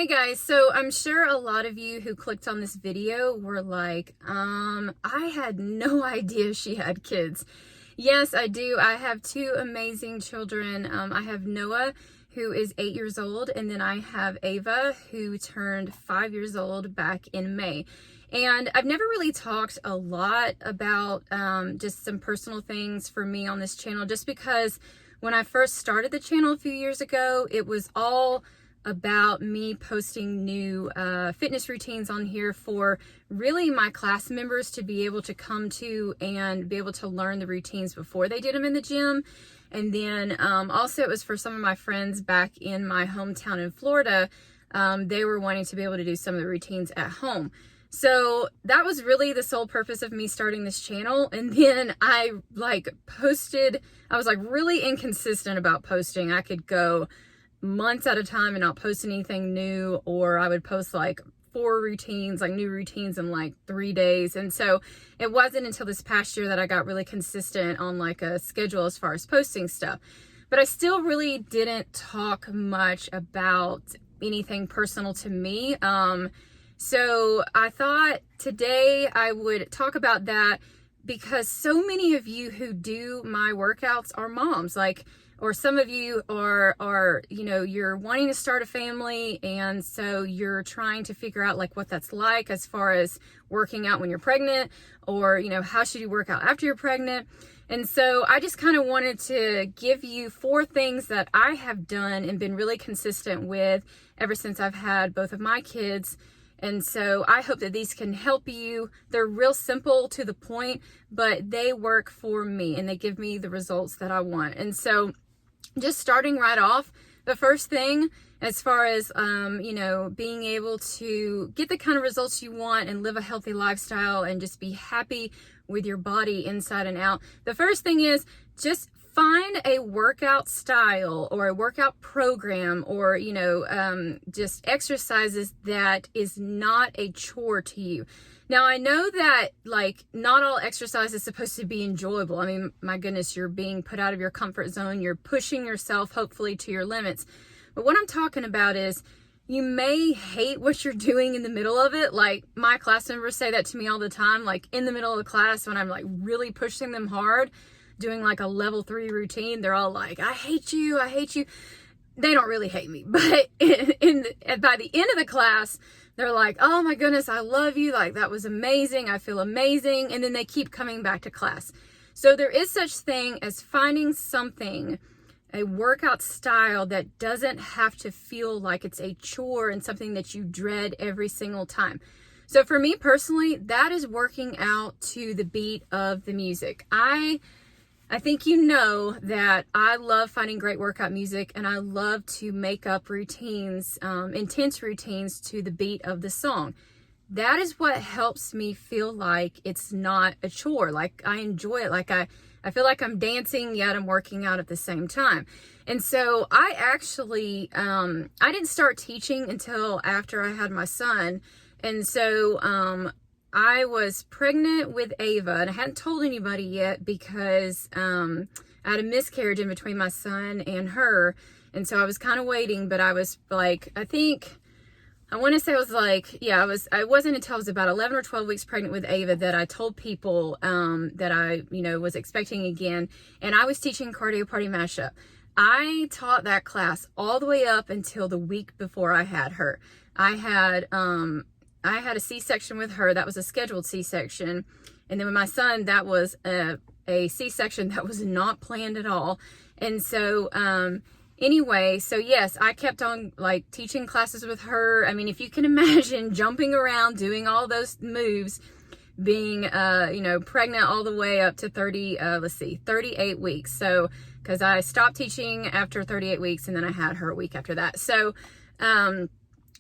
Hey guys, so I'm sure a lot of you who clicked on this video were like, I had no idea she had kids. Yes, I do. I have two amazing children. I have Noah, who is 8 years old, and then I have Ava, who turned 5 years old back in May. And I've never really talked a lot about just some personal things for me on this channel, just because when I first started the channel a few years ago, it was all about me posting new fitness routines on here for really my class members to be able to come to and be able to learn the routines before they did them in the gym. And then also it was for some of my friends back in my hometown in Florida. They were wanting to be able to do some of the routines at home. So that was really the sole purpose of me starting this channel. And then I posted, I was really inconsistent about posting. I could go months at a time and not post anything new, or I would post 4 routines, new routines in 3 days. And so it wasn't until this past year that I got really consistent on a schedule as far as posting stuff. But I still really didn't talk much about anything personal to me. So I thought today I would talk about that, because so many of you who do my workouts are moms, or some of you are you're wanting to start a family, and so you're trying to figure out what that's like as far as working out when you're pregnant, or how should you work out after you're pregnant. And so I just kind of wanted to give you 4 things that I have done and been really consistent with ever since I've had both of my kids. And so I hope that these can help you. They're real simple, to the point, but they work for me and they give me the results that I want. And so just starting right off, the first thing as far as, being able to get the kind of results you want and live a healthy lifestyle and just be happy with your body inside and out. The first thing is just find a workout style or a workout program, or, just exercises that is not a chore to you. Now, I know that not all exercise is supposed to be enjoyable. I mean, my goodness, you're being put out of your comfort zone. You're pushing yourself, hopefully, to your limits. But what I'm talking about is you may hate what you're doing in the middle of it. My class members say that to me all the time, in the middle of the class when I'm really pushing them hard, doing a level 3 routine. They're all like, I hate you. They don't really hate me, but by the end of the class, they're like, oh my goodness, I love you. That was amazing. I feel amazing. And then they keep coming back to class. So there is such thing as finding something, a workout style that doesn't have to feel like it's a chore and something that you dread every single time. So for me personally, that is working out to the beat of the music. I think you know that I love finding great workout music, and I love to make up routines, intense routines, to the beat of the song. That is what helps me feel like it's not a chore. I enjoy it. I feel like I'm dancing, yet I'm working out at the same time. And so I actually, I didn't start teaching until after I had my son. And so, I was pregnant with Ava, and I hadn't told anybody yet because I had a miscarriage in between my son and her. And so I was kind of waiting, but I was I want to say it wasn't until I was about 11 or 12 weeks pregnant with Ava that I told people that I, was expecting again. And I was teaching Cardio Party Mashup. I taught that class all the way up until the week before I had her. I had a C-section with her. That was a scheduled C-section. And then with my son, that was a C-section that was not planned at all. And so, anyway, so yes, I kept on teaching classes with her. I mean, if you can imagine jumping around, doing all those moves, being, pregnant all the way up to 38 weeks. So, cause I stopped teaching after 38 weeks, and then I had her a week after that. So,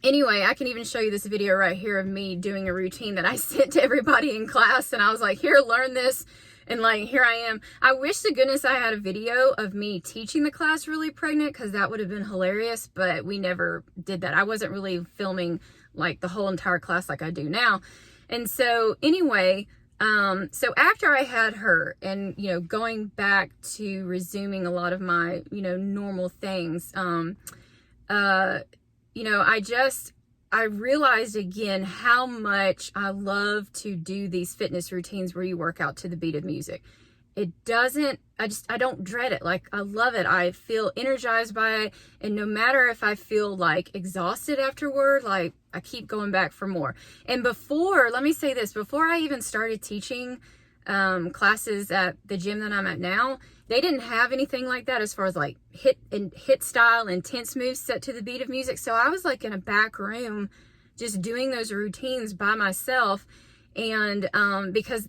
anyway, I can even show you this video right here of me doing a routine that I sent to everybody in class, and I was like, here, learn this. And here I am. I wish to goodness I had a video of me teaching the class really pregnant, because that would have been hilarious, but we never did that. I wasn't really filming the whole entire class like I do now. And so anyway, so after I had her and, going back to resuming a lot of my, normal things, you know, I realized again how much I love to do these fitness routines where you work out to the beat of music. I don't dread it. Like, I love it. I feel energized by it. And no matter if I feel like exhausted afterward, like, I keep going back for more. And let me say this, before I even started teaching classes at the gym that I'm at now, they didn't have anything like that as far as like hit style, intense moves set to the beat of music. So I was like in a back room just doing those routines by myself. And because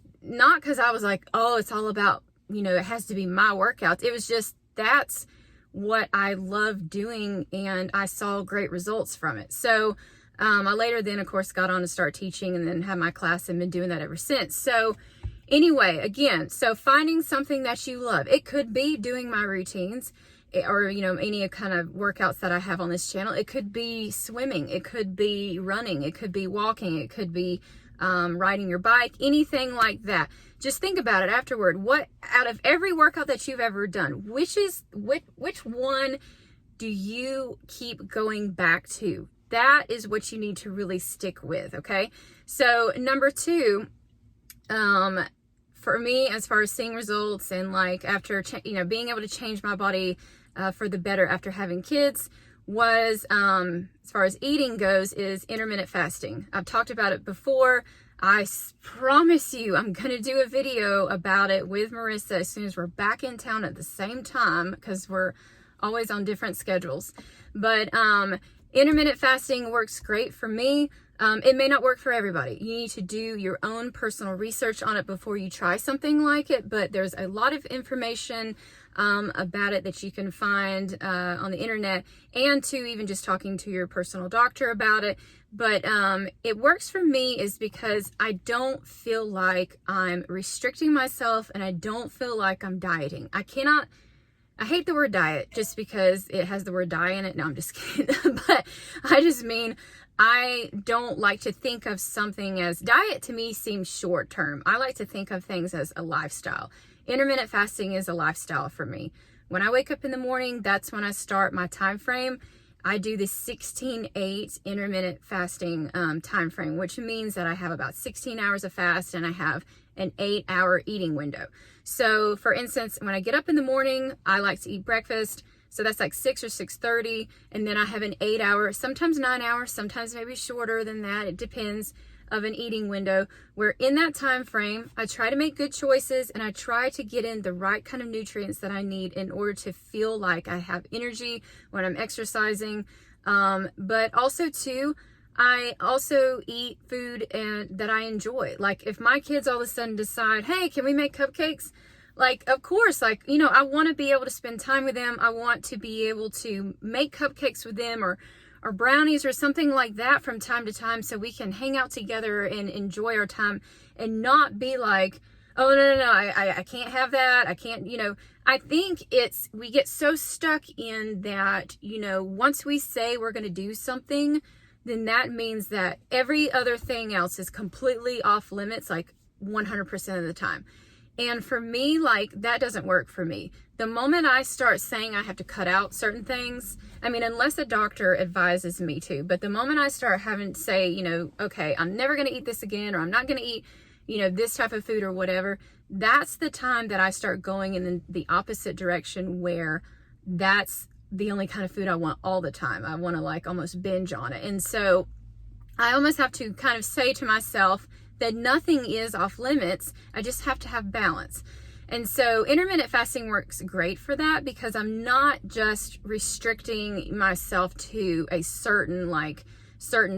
I was like, oh, it's all about, you know, it has to be my workouts. It was just, that's what I love doing, and I saw great results from it. So I later then, of course, got on to start teaching and then had my class and been doing that ever since. So anyway, again, so finding something that you love. It could be doing my routines or, you know, any kind of workouts that I have on this channel. It could be swimming. It could be running. It could be walking. It could be riding your bike, anything like that. Just think about it afterward. What, out of every workout that you've ever done, which one do you keep going back to? That is what you need to really stick with, okay? So number 2, for me, as far as seeing results and like after, you know, being able to change my body for the better after having kids was, as far as eating goes, is intermittent fasting. I've talked about it before. I promise you I'm going to do a video about it with Marissa as soon as we're back in town at the same time, because we're always on different schedules. But intermittent fasting works great for me. It may not work for everybody. You need to do your own personal research on it before you try something like it, but there's a lot of information about it that you can find on the internet, and to even just talking to your personal doctor about it. But it works for me is because I don't feel like I'm restricting myself, and I don't feel like I'm dieting. I hate the word diet just because it has the word die in it. No, I'm just kidding. But I just mean, I don't like to think of something as diet. To me seems short term. I like to think of things as a lifestyle. Intermittent fasting is a lifestyle for me. When I wake up in the morning, that's when I start my time frame. I do the 16-8 intermittent fasting time frame, which means that I have about 16 hours of fast and I have an 8-hour eating window. So for instance, when I get up in the morning, I like to eat breakfast. So that's like 6 or 6:30. And then I have an 8-hour, sometimes 9 hours, sometimes maybe shorter than that. It depends, of an eating window, where in that time frame, I try to make good choices and I try to get in the right kind of nutrients that I need in order to feel like I have energy when I'm exercising. But also too, I also eat food that I enjoy. Like if my kids all of a sudden decide, hey, can we make cupcakes? Like, of course, like, you know, I want to be able to spend time with them. I want to be able to make cupcakes with them or brownies or something like that from time to time, so we can hang out together and enjoy our time and not be like, oh, no, I can't have that. I can't, you know. I think we get so stuck in that, you know, once we say we're going to do something, then that means that every other thing else is completely off limits, like 100% of the time. And for me, like, that doesn't work for me. The moment I start saying I have to cut out certain things, I mean, unless a doctor advises me to, but the moment I start having to say, you know, okay, I'm never going to eat this again, or I'm not going to eat, you know, this type of food or whatever, that's the time that I start going in the opposite direction, where that's the only kind of food I want all the time. I want to like almost binge on it. And so I almost have to kind of say to myself that nothing is off limits. I just have to have balance. And so intermittent fasting works great for that, because I'm not just restricting myself to a certain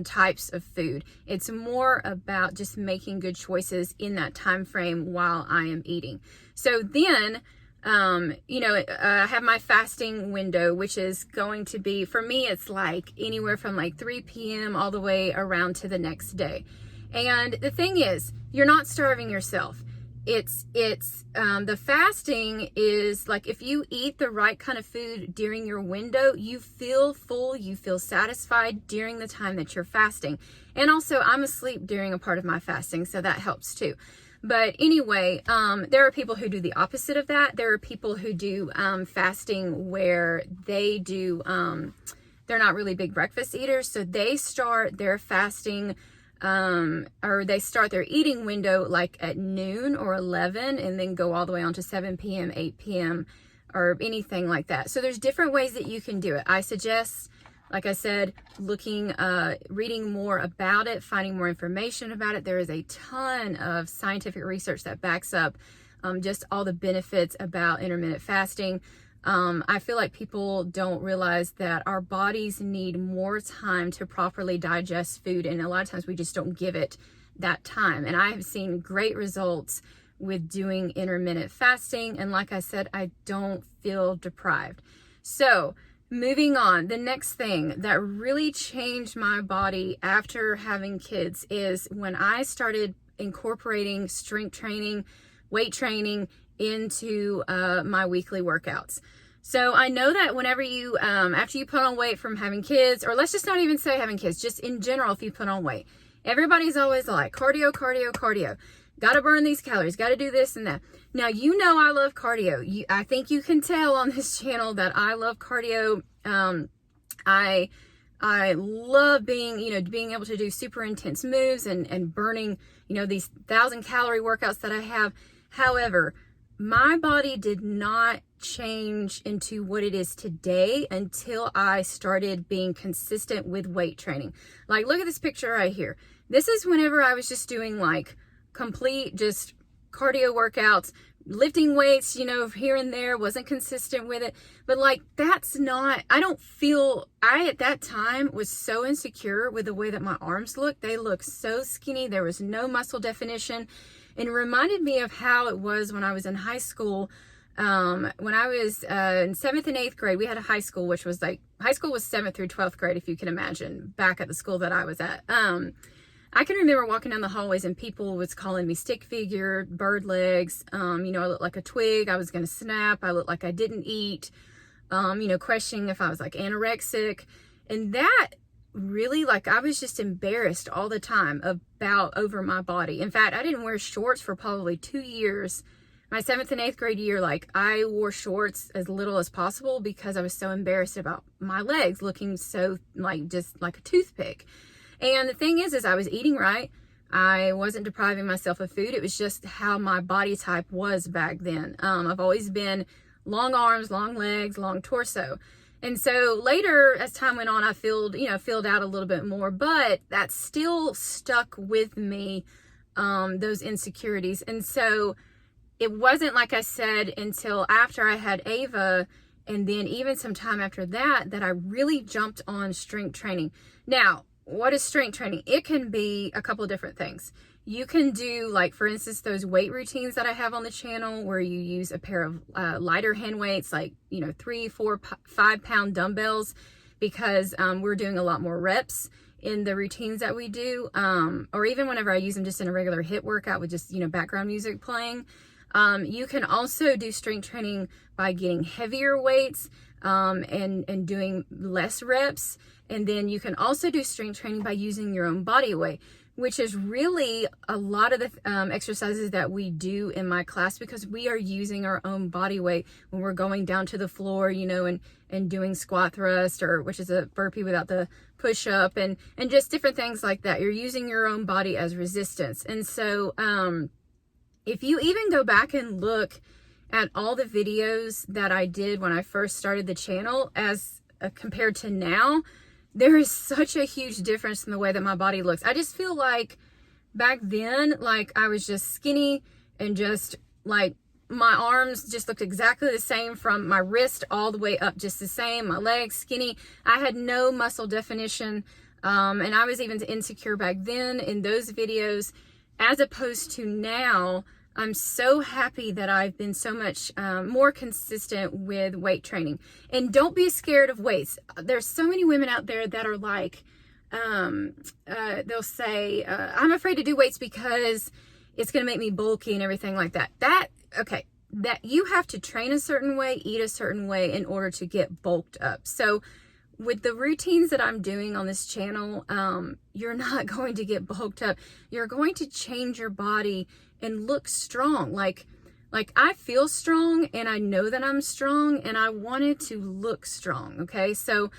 types of food. It's more about just making good choices in that time frame while I am eating. So then, you know, I have my fasting window, which is going to be, for me, it's like anywhere from like 3 p.m. all the way around to the next day. And the thing is, you're not starving yourself. The fasting is like, if you eat the right kind of food during your window, you feel full, you feel satisfied during the time that you're fasting. And also, I'm asleep during a part of my fasting, so that helps too. But anyway, there are people who do the opposite of that. There are people who do fasting where they do they're not really big breakfast eaters. So they start their fasting, or they start their eating window like at noon or 11 and then go all the way on to 7 p.m., 8 p.m., or anything like that. So there's different ways that you can do it. I suggest, like I said, reading more about it, finding more information about it. There is a ton of scientific research that backs up just all the benefits about intermittent fasting. I feel like people don't realize that our bodies need more time to properly digest food, and a lot of times we just don't give it that time. And I have seen great results with doing intermittent fasting, and like I said, I don't feel deprived. So moving on, the next thing that really changed my body after having kids is when I started incorporating strength training, weight training into my weekly workouts. So I know that whenever you, after you put on weight from having kids, or let's just not even say having kids, just in general, if you put on weight, everybody's always like, cardio, cardio, cardio. Got to burn these calories, got to do this and that. Now, you know I love cardio. I think you can tell on this channel that I love cardio. I love being able to do super intense moves and burning, these 1,000-calorie workouts that I have. However, my body did not change into what it is today until I started being consistent with weight training. Like, look at this picture right here. This is whenever I was just doing like complete just cardio workouts, lifting weights, here and there, wasn't consistent with it. But like, that's not, I at that time was so insecure with the way that my arms looked. They looked so skinny. There was no muscle definition. And it reminded me of how it was when I was in high school. When I was in 7th and 8th grade, we had a high school, which was like, high school was 7th through 12th grade, if you can imagine, back at the school that I was at. I can remember walking down the hallways and people was calling me stick figure, bird legs. I looked like a twig. I was going to snap. I looked like I didn't eat, questioning if I was like anorexic. And that really, like, I was just embarrassed all the time over my body. In fact, I didn't wear shorts for probably 2 years. My 7th and 8th grade year, like, I wore shorts as little as possible because I was so embarrassed about my legs looking so like just like a toothpick. And the thing is I was eating right. I wasn't depriving myself of food. It was just how my body type was back then. I've always been long arms, long legs, long torso. And so later, as time went on, I filled out a little bit more, but that still stuck with me, those insecurities. And so it wasn't, like I said, until after I had Ava, and then even some time after that, that I really jumped on strength training. Now, what is strength training? It can be a couple of different things. You can do, like, for instance, those weight routines that I have on the channel where you use a pair of lighter hand weights, like, 3, 4, 5 pound dumbbells, because we're doing a lot more reps in the routines that we do. Or even whenever I use them just in a regular HIIT workout with just, background music playing. You can also do strength training by getting heavier weights and doing less reps. And then you can also do strength training by using your own body weight, which is really a lot of the exercises that we do in my class, because we are using our own body weight when we're going down to the floor, and doing squat thrust, which is a burpee without the push up, and just different things like that. You're using your own body as resistance. And so if you even go back and look at all the videos that I did when I first started the channel as compared to now, there is such a huge difference in the way that my body looks. I just feel like back then, like, I was just skinny and just like my arms just looked exactly the same from my wrist all the way up, just the same. My legs skinny. I had no muscle definition. And I was even insecure back then in those videos, as opposed to now. I'm so happy that I've been so much more consistent with weight training. And don't be scared of weights. There's so many women out there that are like, they'll say, I'm afraid to do weights because it's going to make me bulky and everything like that. That you have to train a certain way, eat a certain way in order to get bulked up. So with the routines that I'm doing on this channel, you're not going to get bulked up. You're going to change your body and look strong. Like I feel strong, and I know that I'm strong, and I wanted to look strong. Okay. So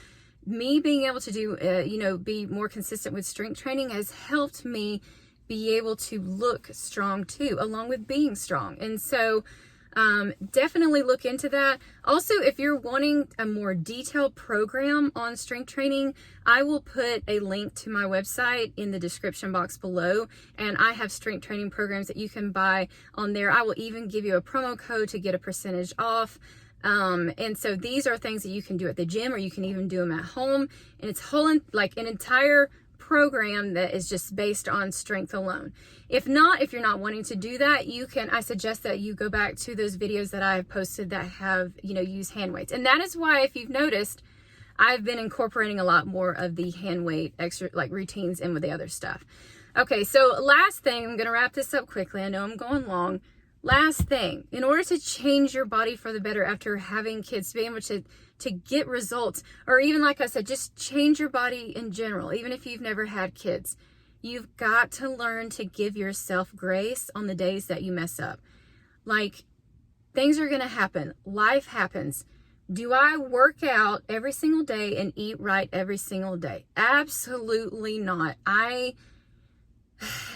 me being able to do, be more consistent with strength training has helped me be able to look strong too, along with being strong. And so definitely look into that. Also, if you're wanting a more detailed program on strength training, I will put a link to my website in the description box below, and I have strength training programs that you can buy on there. I will even give you a promo code to get a percentage off. And so these are things that you can do at the gym, or you can even do them at home, and it's like an entire program that is just based on strength alone. If you're not wanting to do that, I suggest that you go back to those videos that I have posted that have, use hand weights. And that is why, if you've noticed, I've been incorporating a lot more of the hand weight extra, like routines in with the other stuff. Okay, so last thing, I'm going to wrap this up quickly. I know I'm going long. Last thing, in order to change your body for the better after having kids, to be able to get results, or even, like I said, just change your body in general, even if you've never had kids, you've got to learn to give yourself grace on the days that you mess up. Like, things are going to happen. Life happens. Do I work out every single day and eat right every single day? Absolutely not. I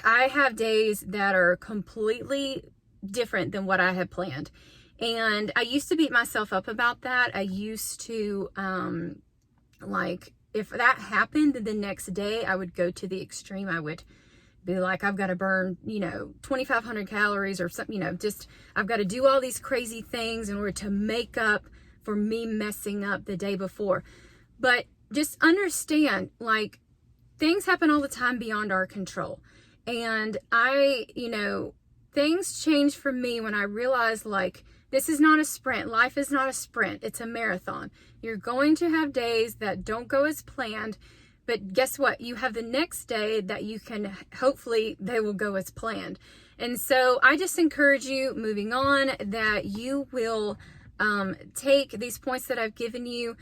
have days that are completely different than what I had planned. And I used to beat myself up about that. I used to, if that happened, the next day I would go to the extreme. I would be like, I've got to burn, 2,500 calories or something, I've got to do all these crazy things in order to make up for me messing up the day before. But just understand, things happen all the time beyond our control. And things change for me when I realized, this is not a sprint. Life is not a sprint. It's a marathon. You're going to have days that don't go as planned, but guess what? You have the next day that you can, hopefully they will go as planned. And so I just encourage you, moving on, that you will take these points that I've given you.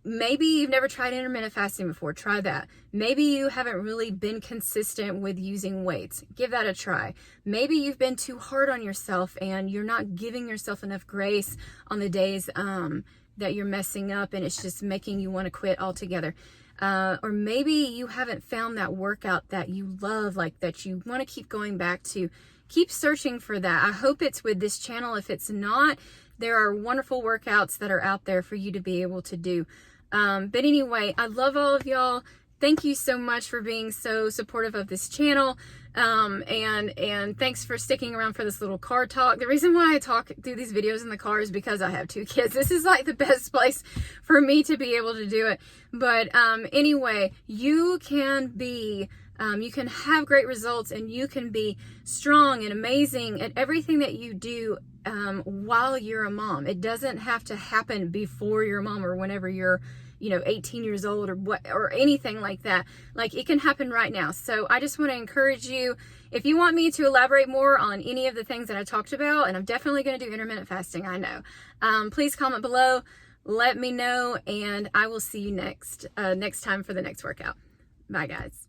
Maybe you've never tried intermittent fasting before. Try that. Maybe you haven't really been consistent with using weights. Give that a try. Maybe you've been too hard on yourself and you're not giving yourself enough grace on the days that you're messing up, and it's just making you want to quit altogether. Or maybe you haven't found that workout that you love, that you want to keep going back to. Keep searching for that. I hope it's with this channel. If it's not, there are wonderful workouts that are out there for you to be able to do. But anyway, I love all of y'all. Thank you so much for being so supportive of this channel. And thanks for sticking around for this little car talk. The reason why I do these videos in the car is because I have 2 kids. This is the best place for me to be able to do it. But anyway, you can have great results, and you can be strong and amazing at everything that you do while you're a mom. It doesn't have to happen before you're a mom or whenever you're 18 years old or anything like that. It can happen right now. So I just want to encourage you, if you want me to elaborate more on any of the things that I talked about, and I'm definitely going to do intermittent fasting, I know, please comment below, let me know, and I will see you next time for the next workout. Bye, guys.